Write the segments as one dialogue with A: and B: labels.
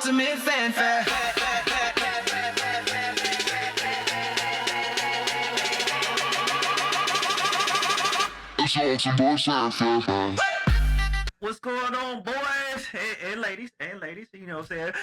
A: ultimate fanfare.
B: It's ultimate fanfare.
C: What's going on, boys and ladies, you know what I'm saying?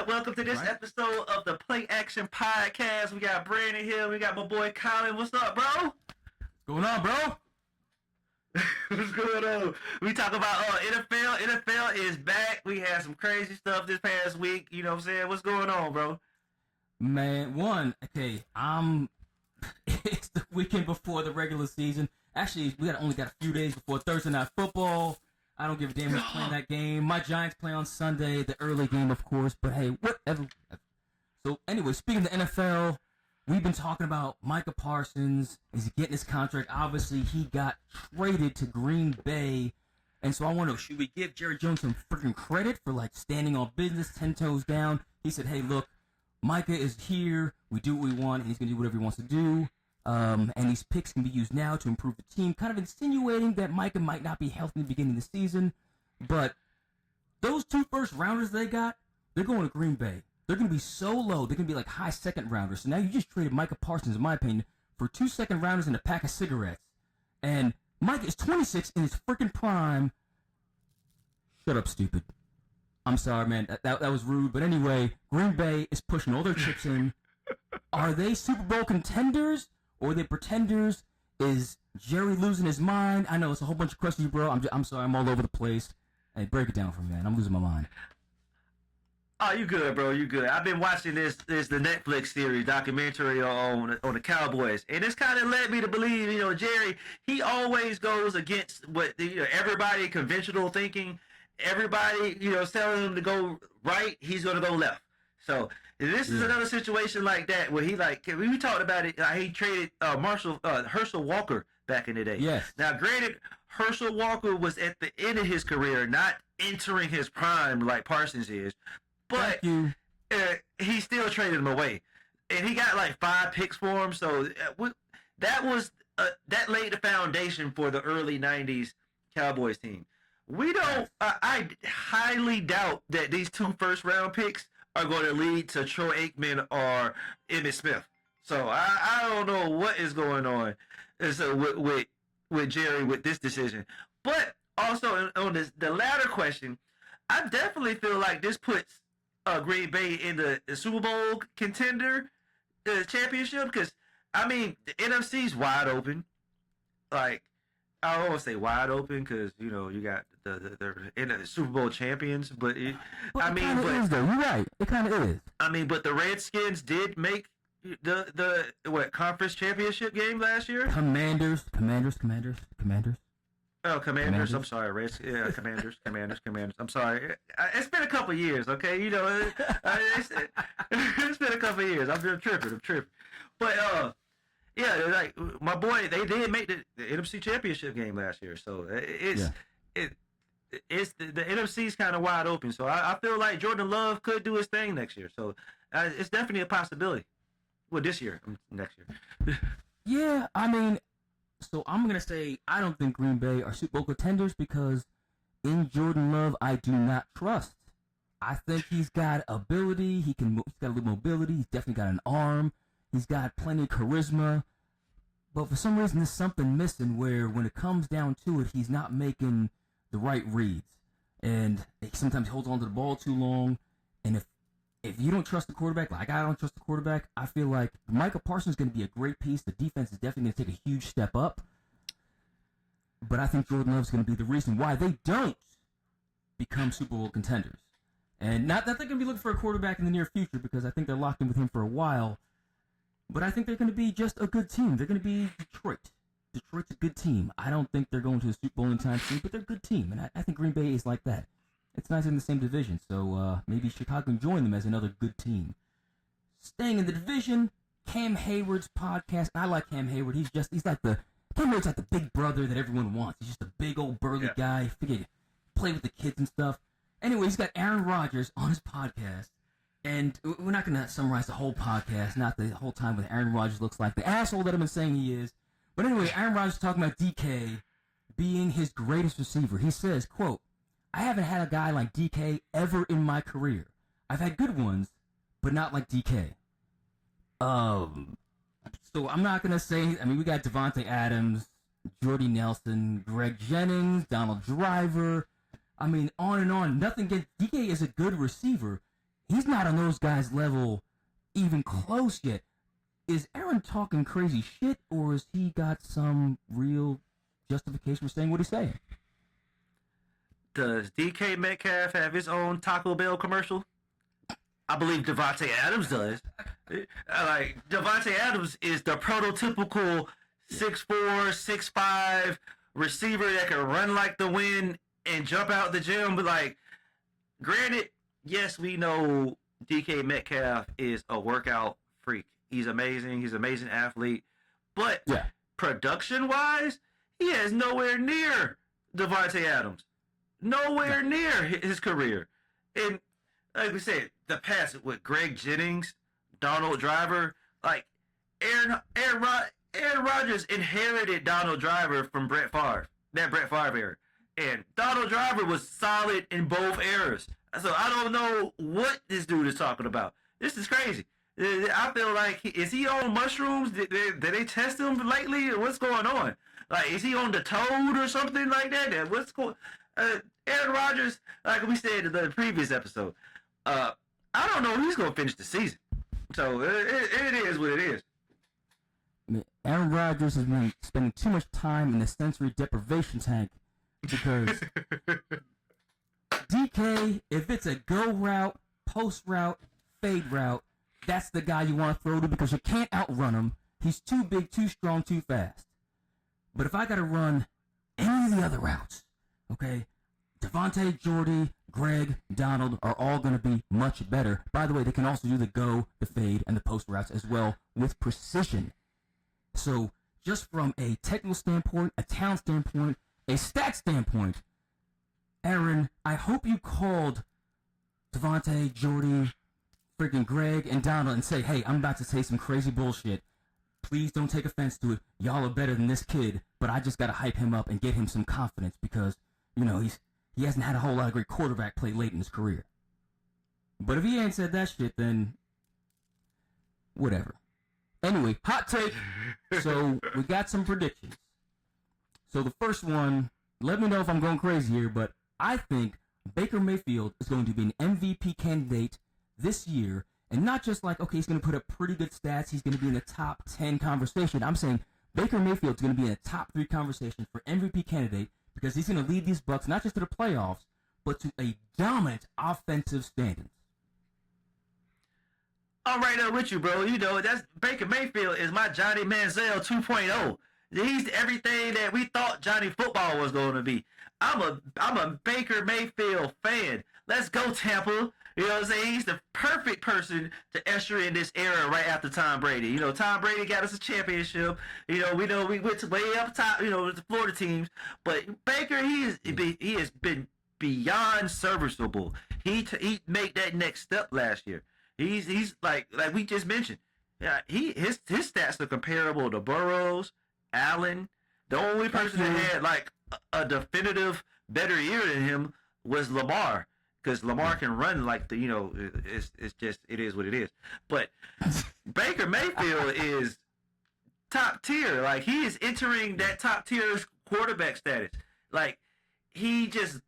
C: Welcome to this episode of the Play Action Podcast. We got Brandon here, we got my boy Colin. What's up, bro?
D: What's going on, bro?
C: What's going on? We talk about NFL. NFL is back. We had some crazy stuff this past week. You know what I'm saying? What's going on, bro?
D: Man, it's the weekend before the regular season. Actually, we only got a few days before Thursday Night Football. I don't give a damn who's playing that game. My Giants play on Sunday, the early game, of course, but hey, whatever. So anyway, speaking of the NFL, we've been talking about Micah Parsons. Is he getting his contract? Obviously, he got traded to Green Bay. And so I wonder, should we give Jerry Jones some freaking credit for, like, standing on business, 10 toes down? He said, hey, look, Micah is here. We do what we want, and he's going to do whatever he wants to do. And these picks can be used now to improve the team, kind of insinuating that Micah might not be healthy in the beginning of the season. But those 2 first-rounders they got, they're going to Green Bay. They're going to be so low, they're going to be like high second-rounders. So now you just traded Micah Parsons, in my opinion, for 2 second-rounders and a pack of cigarettes. And Micah is 26 in his freaking prime. Shut up, stupid. I'm sorry, man. That was rude. But anyway, Green Bay is pushing all their chips in. Are they Super Bowl contenders? Or are they pretenders? Is Jerry losing his mind? I know it's a whole bunch of questions, bro. I'm sorry, I'm all over the place. Hey, break it down for me, man. I'm losing my mind.
C: Oh, you good, bro. You good. I've been watching the Netflix series documentary on the Cowboys, and it's kind of led me to believe, Jerry, he always goes against what everybody conventional thinking. Everybody, telling him to go right, he's gonna go left. So this is another situation like that where we talked about it. He traded Herschel Walker back in the day.
D: Yes.
C: Now, granted, Herschel Walker was at the end of his career, not entering his prime like Parsons is, but he still traded him away, and he got like 5 picks for him. So that laid the foundation for the early '90s Cowboys team. I highly doubt that these 2 first-round picks are going to lead to Troy Aikman or Emmitt Smith. So I don't know what is going on with Jerry with this decision. But also on the latter question, I definitely feel like this puts Green Bay in the Super Bowl contender championship, because, I mean, the NFC's wide open. Like, I don't want to say wide open because, you got the Super Bowl champions, but you're
D: right. It kind of is.
C: I mean, but the Redskins did make the conference championship game last year.
D: Commanders.
C: Oh, Commanders. I'm sorry, Commanders. I'm sorry. It's been a couple years, okay? It's been a couple years. I'm tripping. But yeah, like my boy, they did make the NFC Championship game last year, so it's the NFC's kind of wide open. So I feel like Jordan Love could do his thing next year. So it's definitely a possibility. Well, next year.
D: Yeah, I mean, so I'm gonna say I don't think Green Bay are Super Bowl contenders because in Jordan Love I do not trust. I think he's got ability. He's got a little mobility. He's definitely got an arm. He's got plenty of charisma, but for some reason there's something missing where when it comes down to it, he's not making the right reads. And sometimes he holds on to the ball too long. And if you don't trust the quarterback, like I don't trust the quarterback, I feel like Micah Parsons is going to be a great piece. The defense is definitely going to take a huge step up. But I think Jordan Love is going to be the reason why they don't become Super Bowl contenders. And not that they're going to be looking for a quarterback in the near future, because I think they're locked in with him for a while. But I think they're going to be just a good team. They're going to be Detroit. Detroit's a good team. I don't think they're going to a Super Bowl anytime soon, but they're a good team. And I think Green Bay is like that. It's nice in the same division, so maybe Chicago can join them as another good team. Staying in the division, Cam Hayward's podcast. I like Cam Hayward. He's like Cam Hayward's like the big brother that everyone wants. He's just a big old burly guy. Figure play with the kids and stuff. Anyway, he's got Aaron Rodgers on his podcast. And we're not going to summarize the whole podcast, not the whole time what Aaron Rodgers looks like, the asshole that I've been saying he is. But anyway, Aaron Rodgers is talking about DK being his greatest receiver. He says, quote, I haven't had a guy like DK ever in my career. I've had good ones, but not like DK. So I'm not gonna say. I mean, we got Devontae Adams, Jordy Nelson, Greg Jennings, Donald Driver. I mean, on and on. Nothing against DK is a good receiver. He's not on those guys' level even close yet. Is Aaron talking crazy shit, or has he got some real justification for saying what he's saying?
C: Does DK Metcalf have his own Taco Bell commercial? I believe Devontae Adams does. Like, Devontae Adams is the prototypical 6'4", 6'5" receiver that can run like the wind and jump out the gym. But, like, granted, yes, we know DK Metcalf is a workout freak. He's amazing. He's an amazing athlete. But production-wise, he has nowhere near Devontae Adams. Nowhere near his career. And like we said, the past with Greg Jennings, Donald Driver, like Aaron Rodgers inherited Donald Driver from Brett Favre, that Brett Favre era. And Donald Driver was solid in both eras. So I don't know what this dude is talking about. This is crazy. I feel like, is he on mushrooms? Did they test him lately? Or what's going on? Like, is he on the toad or something like that? What's going Aaron Rodgers, like we said in the previous episode, I don't know who's going to finish the season. So it is what it is.
D: I mean, Aaron Rodgers has been spending too much time in the sensory deprivation tank because DK, if it's a go route, post route, fade route, that's the guy you want to throw to because you can't outrun him. He's too big, too strong, too fast. But if I got to run any of the other routes, okay, Devontae, Jordy, Greg, Donald are all going to be much better. By the way, they can also do the go, the fade, and the post routes as well with precision. So just from a technical standpoint, a talent standpoint, a stat standpoint, Aaron, I hope you called Devontae, Jordy, freaking Greg, and Donald and say, hey, I'm about to say some crazy bullshit. Please don't take offense to it. Y'all are better than this kid, but I just got to hype him up and get him some confidence because, you know, he hasn't had a whole lot of great quarterback play late in his career. But if he ain't said that shit, then whatever. Anyway, hot take. So we got some predictions. So the first one, let me know if I'm going crazy here, but I think Baker Mayfield is going to be an MVP candidate this year, and not just like, okay, he's going to put up pretty good stats, he's going to be in the top 10 conversation. I'm saying Baker Mayfield's going to be in the top 3 conversation for MVP candidate because he's going to lead these Bucs not just to the playoffs, but to a dominant offensive standing.
C: I'm right there with you, bro. You know, that's Baker Mayfield is my Johnny Manziel 2.0. He's everything that we thought Johnny Football was going to be. I'm a Baker Mayfield fan. Let's go, Tampa. You know what I'm saying? He's the perfect person to usher in this era right after Tom Brady. You know, Tom Brady got us a championship. You know we went to way up top, you know, with the Florida teams. But Baker, he has been beyond serviceable. He made that next step last year. He's like we just mentioned. Yeah, his stats are comparable to Burrows, Allen. The only person that had like a definitive better year than him was Lamar. Because Lamar can run like the, you know, it's just, it is what it is. But Baker Mayfield is top tier. Like, he is entering that top tier quarterback status. Like, he doesn't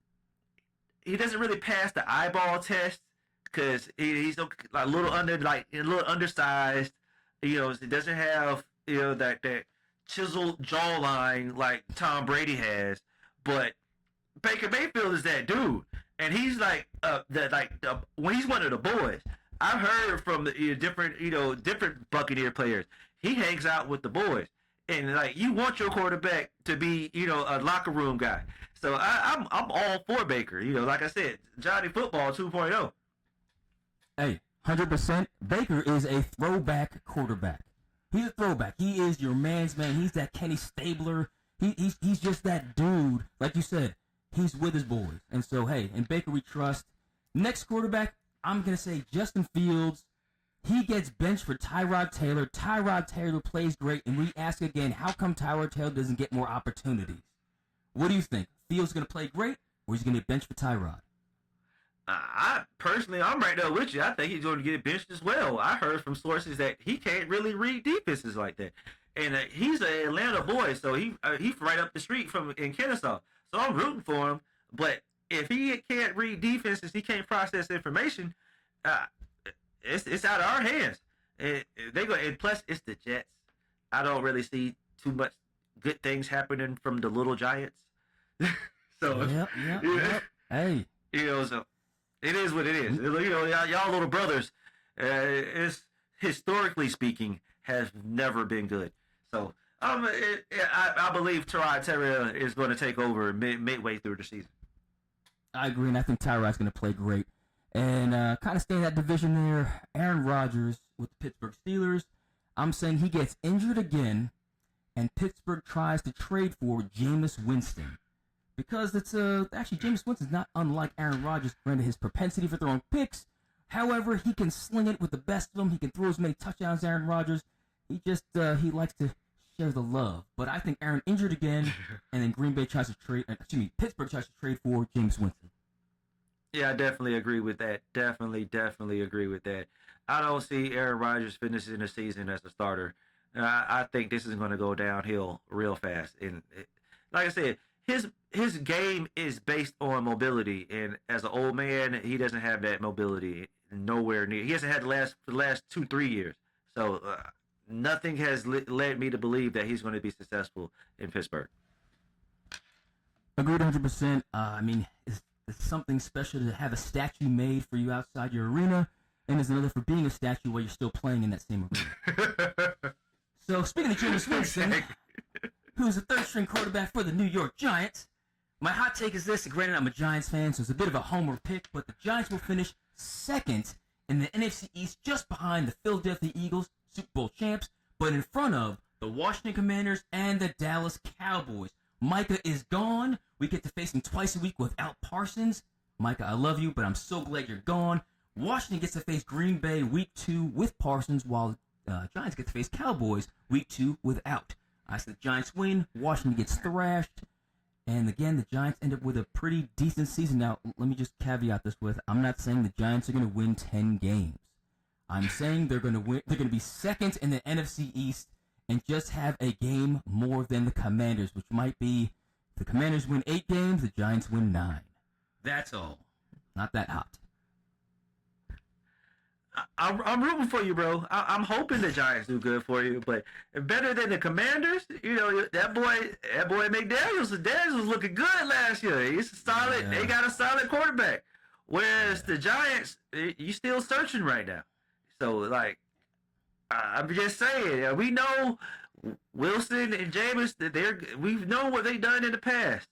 C: really pass the eyeball test because he's a little undersized. You know, he doesn't have, you know, that chiseled jawline like Tom Brady has. But Baker Mayfield is that dude. And he's like when he's one of the boys. I've heard from the different Buccaneer players. He hangs out with the boys, and like you want your quarterback to be, you know, a locker room guy. So I'm all for Baker. You know, like I said, Johnny Football 2.0.
D: Hey, 100%. Baker is a throwback quarterback. He's a throwback. He is your man's man. He's that Kenny Stabler. He's just that dude, like you said. He's with his boys. And so, hey, in Baker we trust. Next quarterback, I'm going to say Justin Fields. He gets benched for Tyrod Taylor. Tyrod Taylor plays great. And we ask again, how come Tyrod Taylor doesn't get more opportunities? What do you think? Fields going to play great, or he's going to get benched for Tyrod?
C: personally, I'm right there with you. I think he's going to get benched as well. I heard from sources that he can't really read defenses like that, and he's an Atlanta boy, so he's right up the street from in Kennesaw. So I'm rooting for him. But if he can't read defenses, he can't process information. It's out of our hands. And plus it's the Jets. I don't really see too much good things happening from the little Giants. So
D: Yep. Hey,
C: so it is what it is. Y'all little brothers, it's historically speaking has never been good. So I believe Tyrod Taylor is going to take over midway through the season.
D: I agree, and I think Tyrod's going to play great. And kind of staying in that division there, Aaron Rodgers with the Pittsburgh Steelers. I'm saying he gets injured again, and Pittsburgh tries to trade for Jameis Winston. Because it's actually Jameis Winston's not unlike Aaron Rodgers, granted his propensity for throwing picks. However, he can sling it with the best of them. He can throw as many touchdowns as Aaron Rodgers. He just he likes to share the love. But I think Aaron injured again, and then Pittsburgh tries to trade for Jameis Winston.
C: Yeah, I definitely agree with that. Definitely agree with that. I don't see Aaron Rodgers finishing the season as a starter. I think this is going to go downhill real fast. And like I said, his game is based on mobility, and as an old man, he doesn't have that mobility nowhere near. He hasn't had the last 2-3 years. So nothing has led me to believe that he's going to be successful in Pittsburgh.
D: Agreed 100%. I mean, it's something special to have a statue made for you outside your arena, and there's another for being a statue while you're still playing in that same arena. So, speaking of Jameis Winston, who's the third-string quarterback for the New York Giants, my hot take is this. Granted, I'm a Giants fan, so it's a bit of a homer pick, but the Giants will finish second in the NFC East, just behind the Philadelphia Eagles, Super Bowl champs, but in front of the Washington Commanders and the Dallas Cowboys. Micah is gone. We get to face him twice a week without Parsons. Micah, I love you, but I'm so glad you're gone. Washington gets to face Green Bay week 2 with Parsons, while Giants get to face Cowboys week 2 without. I said the Giants win. Washington gets thrashed. And again, the Giants end up with a pretty decent season. Now, let me just caveat this with, I'm not saying the Giants are going to win 10 games. I'm saying they're going to win. They're going to be second in the NFC East and just have a game more than the Commanders, which might be the Commanders win 8 games, the Giants win 9. That's all. Not that hot.
C: I'm rooting for you, bro. I'm hoping the Giants do good for you, but better than the Commanders. That boy McDaniels was looking good last year. He's solid. Yeah. They got a solid quarterback. Whereas the Giants, you still searching right now. So I'm just saying, we know Wilson and Jameis that we've known what they've done in the past,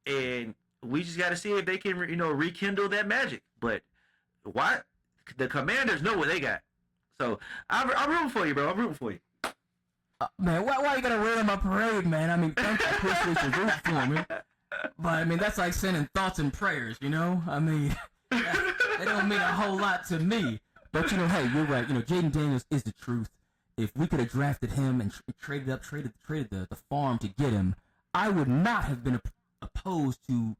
C: and we just got to see if they can rekindle that magic. But why? The Commanders know what they got. So I'm rooting for you, bro. I'm rooting for you.
D: Man, why you gotta rain on my parade, man? I mean, thank you for rooting for me. But I mean, that's like sending thoughts and prayers, I mean, they don't mean a whole lot to me. But hey, you're right. Jaden Daniels is the truth. If we could have drafted him and traded the farm to get him, I would not have been opposed to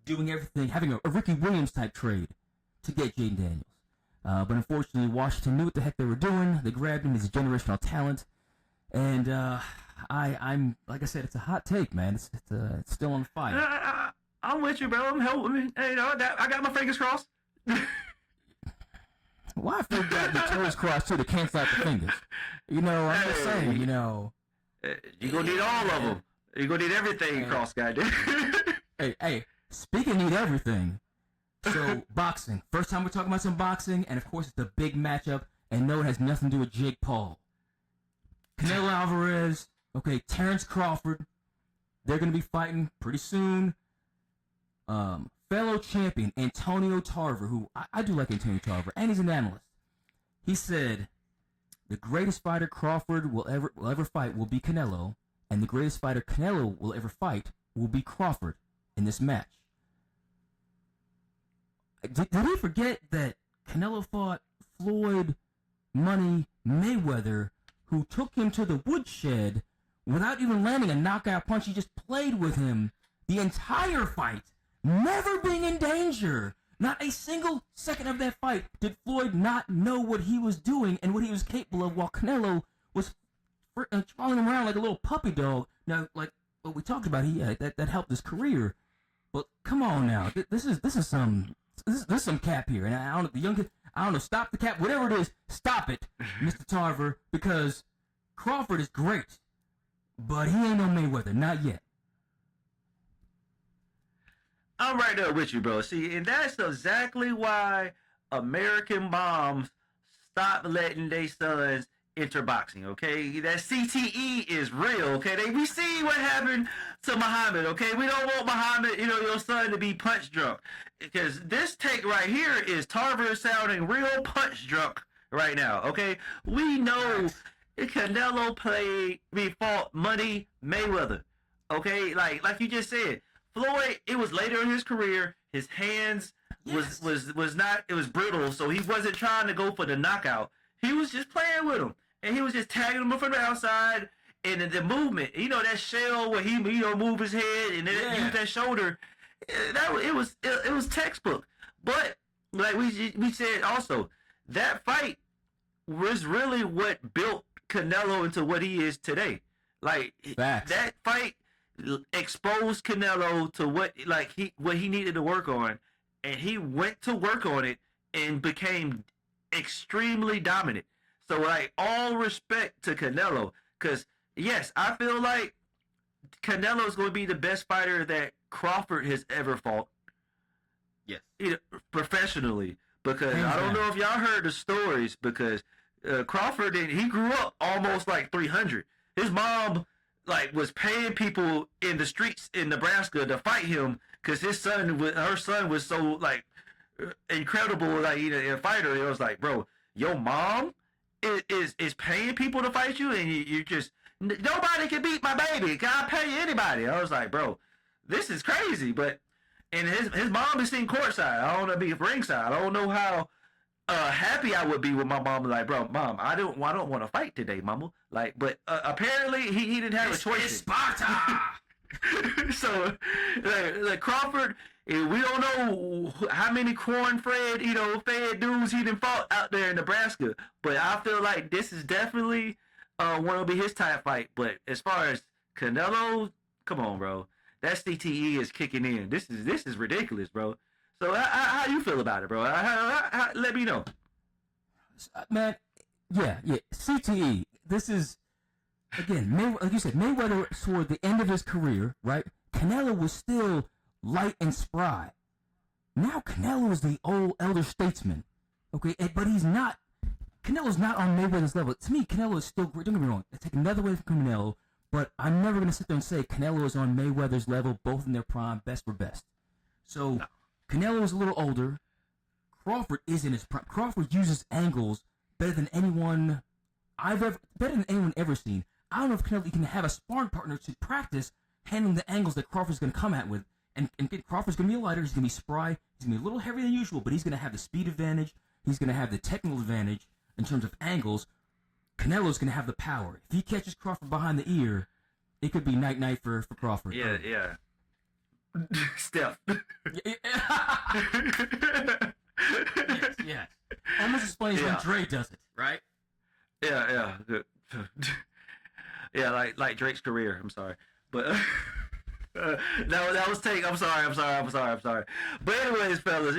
D: doing everything, having a Ricky Williams type trade to get Jaden Daniels. But unfortunately, Washington knew what the heck they were doing. They grabbed him as a generational talent, and I'm like I said, it's a hot take, man. It's still on fire.
C: I'm with you, bro. I'm helping. Hey, I got my fingers crossed.
D: Well, I feel got the toes crossed too to cancel out the fingers. I'm just saying, You're
C: gonna need all of them. You're gonna need everything crossed, goddamn.
D: Hey, speaking of need everything. So, boxing. First time we're talking about some boxing, and of course it's the big matchup, and no, it has nothing to do with Jake Paul. Canelo Alvarez, Terence Crawford, they're going to be fighting pretty soon. Fellow champion Antonio Tarver, who I do like Antonio Tarver, and he's an analyst. He said, the greatest fighter Crawford will ever fight will be Canelo, and the greatest fighter Canelo will ever fight will be Crawford in this match. Did he forget that Canelo fought Floyd Money Mayweather, who took him to the woodshed without even landing a knockout punch? He just played with him the entire fight, never being in danger, Not a single second of that fight did Floyd not know what he was doing and what he was capable of, while Canelo was following him around like a little puppy dog. Now, like what we talked about, that helped his career. But come on now, this is some cap here, and I don't know, the young kid, I don't know, stop the cap, whatever it is, stop it, Mr. Tarver, because Crawford is great, but he ain't no Mayweather, not yet.
C: I'm right there with you, bro. See, and that's exactly why American moms stop letting their sons enter boxing, okay? That CTE is real, okay? We see what happened to Muhammad, okay? We don't want Muhammad, your son to be punch drunk. Because this take right here is Tarver sounding real punch drunk right now, okay? We know Canelo fought Money Mayweather, okay? Like you just said, Floyd, it was later in his career. His hands was not, it was brittle, so he wasn't trying to go for the knockout. He was just playing with him, and he was just tagging him from the outside. And the movement, that shell where he move his head and then use that shoulder, it was textbook. But like we said also, that fight was really what built Canelo into what he is today. Like that fight exposed Canelo to what he needed to work on, and he went to work on it and became extremely dominant. So like all respect to Canelo, because yes, I feel like Canelo is going to be the best fighter that Crawford has ever fought.
D: Yes,
C: professionally, because I don't know if y'all heard the stories, because Crawford he grew up almost like 300. His mom was paying people in the streets in Nebraska to fight him because her son was so incredible, a fighter. It was like, bro, your mom is paying people to fight you, and you just, nobody can beat my baby. Can I pay anybody? I was like, bro, this is crazy. And his mom is sitting courtside. I don't know, be ringside. I don't know how happy I would be with my mom. Like, bro, mom, I don't want to fight today, mama. But apparently he didn't have a choice.
D: It's Sparta.
C: So, Crawford, we don't know how many corn-fed, fed dudes he done fought out there in Nebraska. But I feel like this is definitely one to be his type fight. But as far as Canelo, come on, bro. That CTE is kicking in. This is ridiculous, bro. So how you feel about it, bro? Let me know.
D: Man, yeah. CTE. This is, again, like you said, Mayweather toward the end of his career, right? Canelo was still light and spry. Now Canelo is the old elder statesman, okay? But he's not. Canelo's not on Mayweather's level. To me, Canelo is still great. Don't get me wrong. Take another way from Canelo, but I'm never gonna sit there and say Canelo is on Mayweather's level, both in their prime, best for best. So. No. Canelo is a little older. Crawford is in his prime. Crawford uses angles better than anyone ever seen. I don't know if Canelo can have a sparring partner to practice handling the angles that Crawford's going to come at with. And Crawford's going to be a lighter. He's going to be spry. He's going to be a little heavier than usual, but he's going to have the speed advantage. He's going to have the technical advantage in terms of angles. Canelo's going to have the power. If he catches Crawford behind the ear, it could be night-night for Crawford.
C: Yeah. Steph.
D: yes. Almost explains when Dre does it, right?
C: Yeah. Yeah, like Drake's career. I'm sorry, but that was take. I'm sorry. But anyways, fellas,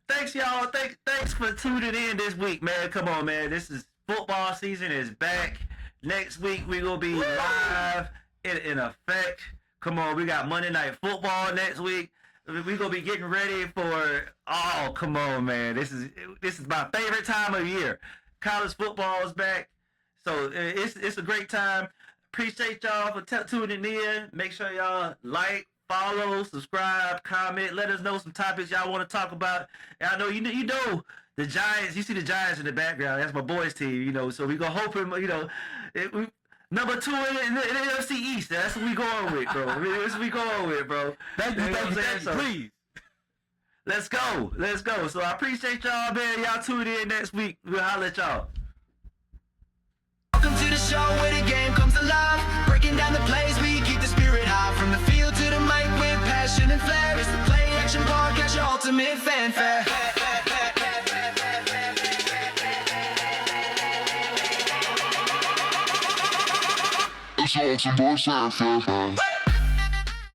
C: thanks y'all. Thanks for tuning in this week, man. Come on, man. This is football season is back. Next week we gonna be live in effect. Come on, we got Monday Night Football next week. We're gonna be getting ready for. Oh, come on, man! This is my favorite time of year. College football is back, so it's a great time. Appreciate y'all for tuning in. Make sure y'all like, follow, subscribe, comment. Let us know some topics y'all want to talk about. And I know you know the Giants. You see the Giants in the background. That's my boys' team. So we gonna hope him. Number 2 in the NFC East. That's what we going with, bro. That's what we going with, bro.
D: Thank you, please.
C: Let's go. So I appreciate y'all, man. Y'all tune in next week. We'll holler at y'all.
A: Welcome to the show where the game comes alive. Breaking down the plays, we keep the spirit high. From the field to the mic with passion and flair. It's the Play Action Podcast, your ultimate fanfare.
B: It's all to more fanfare.